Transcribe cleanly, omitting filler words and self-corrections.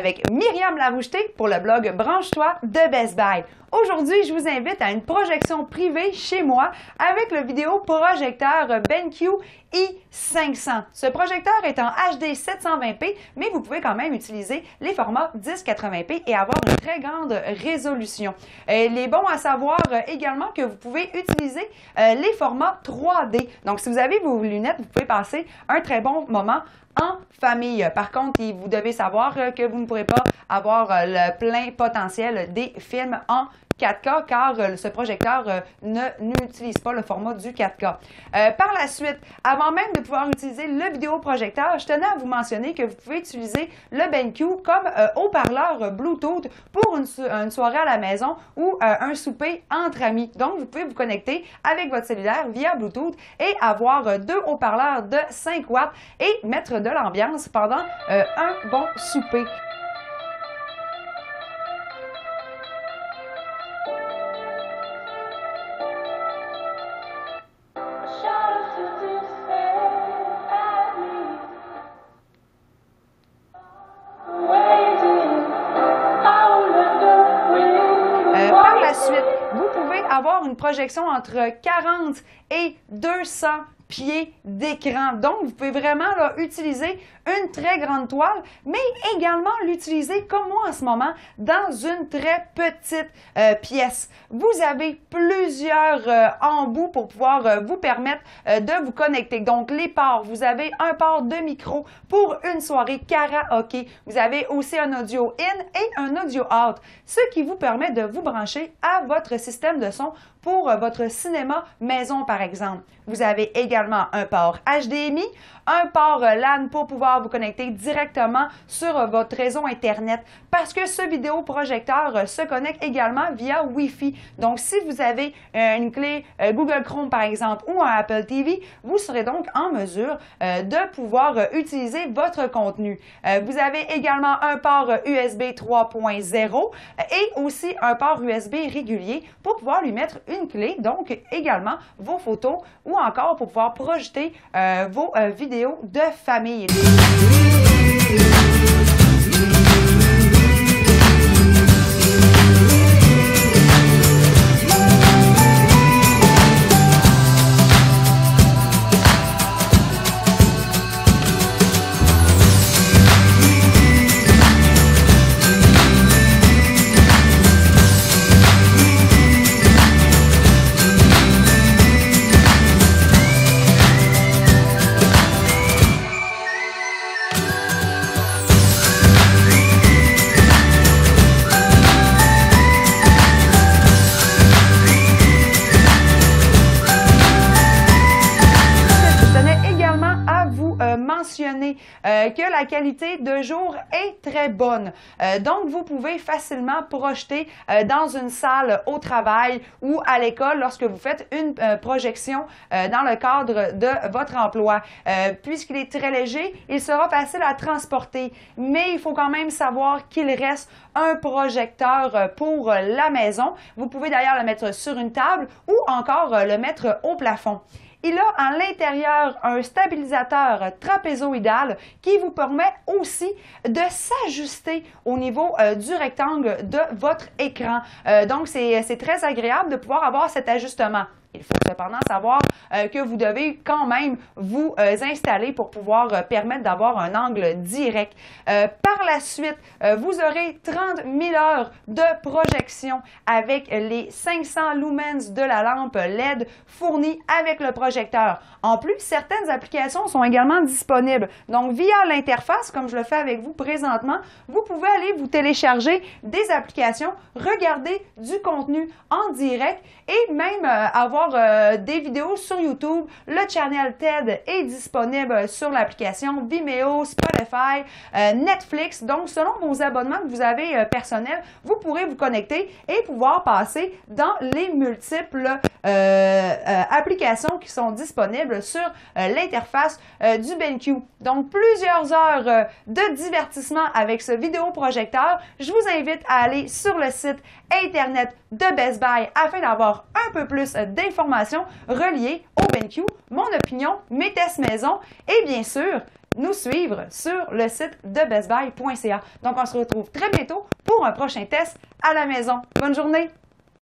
avec Myriam Laroucheté pour le blog Branche-toi de Best Buy. Aujourd'hui, je vous invite à une projection privée chez moi avec le vidéoprojecteur BenQ i500. Ce projecteur est en HD 720p, mais vous pouvez quand même utiliser les formats 1080p et avoir une très grande résolution. Il est bon à savoir également que vous pouvez utiliser les formats 3D. Donc, si vous avez vos lunettes, vous pouvez passer un très bon moment en famille. Par contre, vous devez savoir que vous ne pourrez pas avoir le plein potentiel des films en 4K car ce projecteur n'utilise pas le format du 4K. Par la suite, avant même de pouvoir utiliser le vidéoprojecteur, je tenais à vous mentionner que vous pouvez utiliser le BenQ comme haut-parleur Bluetooth pour une soirée à la maison ou un souper entre amis. Donc, vous pouvez vous connecter avec votre cellulaire via Bluetooth et avoir deux haut-parleurs de 5 watts et mettre de l'ambiance pendant un bon souper. Vous pouvez avoir une projection entre 40 et 200 pieds d'écran. Donc, vous pouvez vraiment là, utiliser une très grande toile, mais également l'utiliser comme moi en ce moment dans une très petite pièce. Vous avez plusieurs embouts pour pouvoir vous permettre de vous connecter. Donc, les ports, vous avez un port de micro pour une soirée karaoké. Vous avez aussi un audio in et un audio out, ce qui vous permet de vous brancher à votre système de son pour votre cinéma maison, par exemple. Vous avez également un port HDMI, un port LAN pour pouvoir vous connecter directement sur votre réseau Internet parce que ce vidéoprojecteur se connecte également via Wi-Fi. Donc, si vous avez une clé Google Chrome, par exemple, ou un Apple TV, vous serez donc en mesure de pouvoir utiliser votre contenu. Vous avez également un port USB 3.0 et aussi un port USB régulier pour pouvoir lui mettre une clé, donc également vos photos ou encore pour pouvoir projeter vos vidéos de famille. Mentionner que la qualité de jour est très bonne. Donc, vous pouvez facilement projeter dans une salle au travail ou à l'école lorsque vous faites une projection dans le cadre de votre emploi. Puisqu'il est très léger, il sera facile à transporter, mais il faut quand même savoir qu'il reste un projecteur pour la maison. Vous pouvez d'ailleurs le mettre sur une table ou encore le mettre au plafond. Il a à l'intérieur un stabilisateur trapézoïdal qui vous permet aussi de s'ajuster au niveau du rectangle de votre écran. Donc, c'est très agréable de pouvoir avoir cet ajustement. Il faut cependant savoir que vous devez quand même vous installer pour pouvoir permettre d'avoir un angle direct. Par la suite, vous aurez 30 000 heures de projection avec les 500 lumens de la lampe LED fournie avec le projecteur. En plus, certaines applications sont également disponibles. Donc, via l'interface, comme je le fais avec vous présentement, vous pouvez aller vous télécharger des applications, regarder du contenu en direct et même avoir des vidéos sur YouTube. Le channel TED est disponible sur l'application Vimeo, Spotify, Netflix. Donc, selon vos abonnements que vous avez personnels, vous pourrez vous connecter et pouvoir passer dans les multiples applications qui sont disponibles sur l'interface du BenQ. Donc, plusieurs heures de divertissement avec ce vidéoprojecteur. Je vous invite à aller sur le site Internet de Best Buy afin d'avoir un peu plus d'informations reliées au BenQ, mon opinion, mes tests maison et bien sûr, nous suivre sur le site de bestbuy.ca. Donc, on se retrouve très bientôt pour un prochain test à la maison. Bonne journée!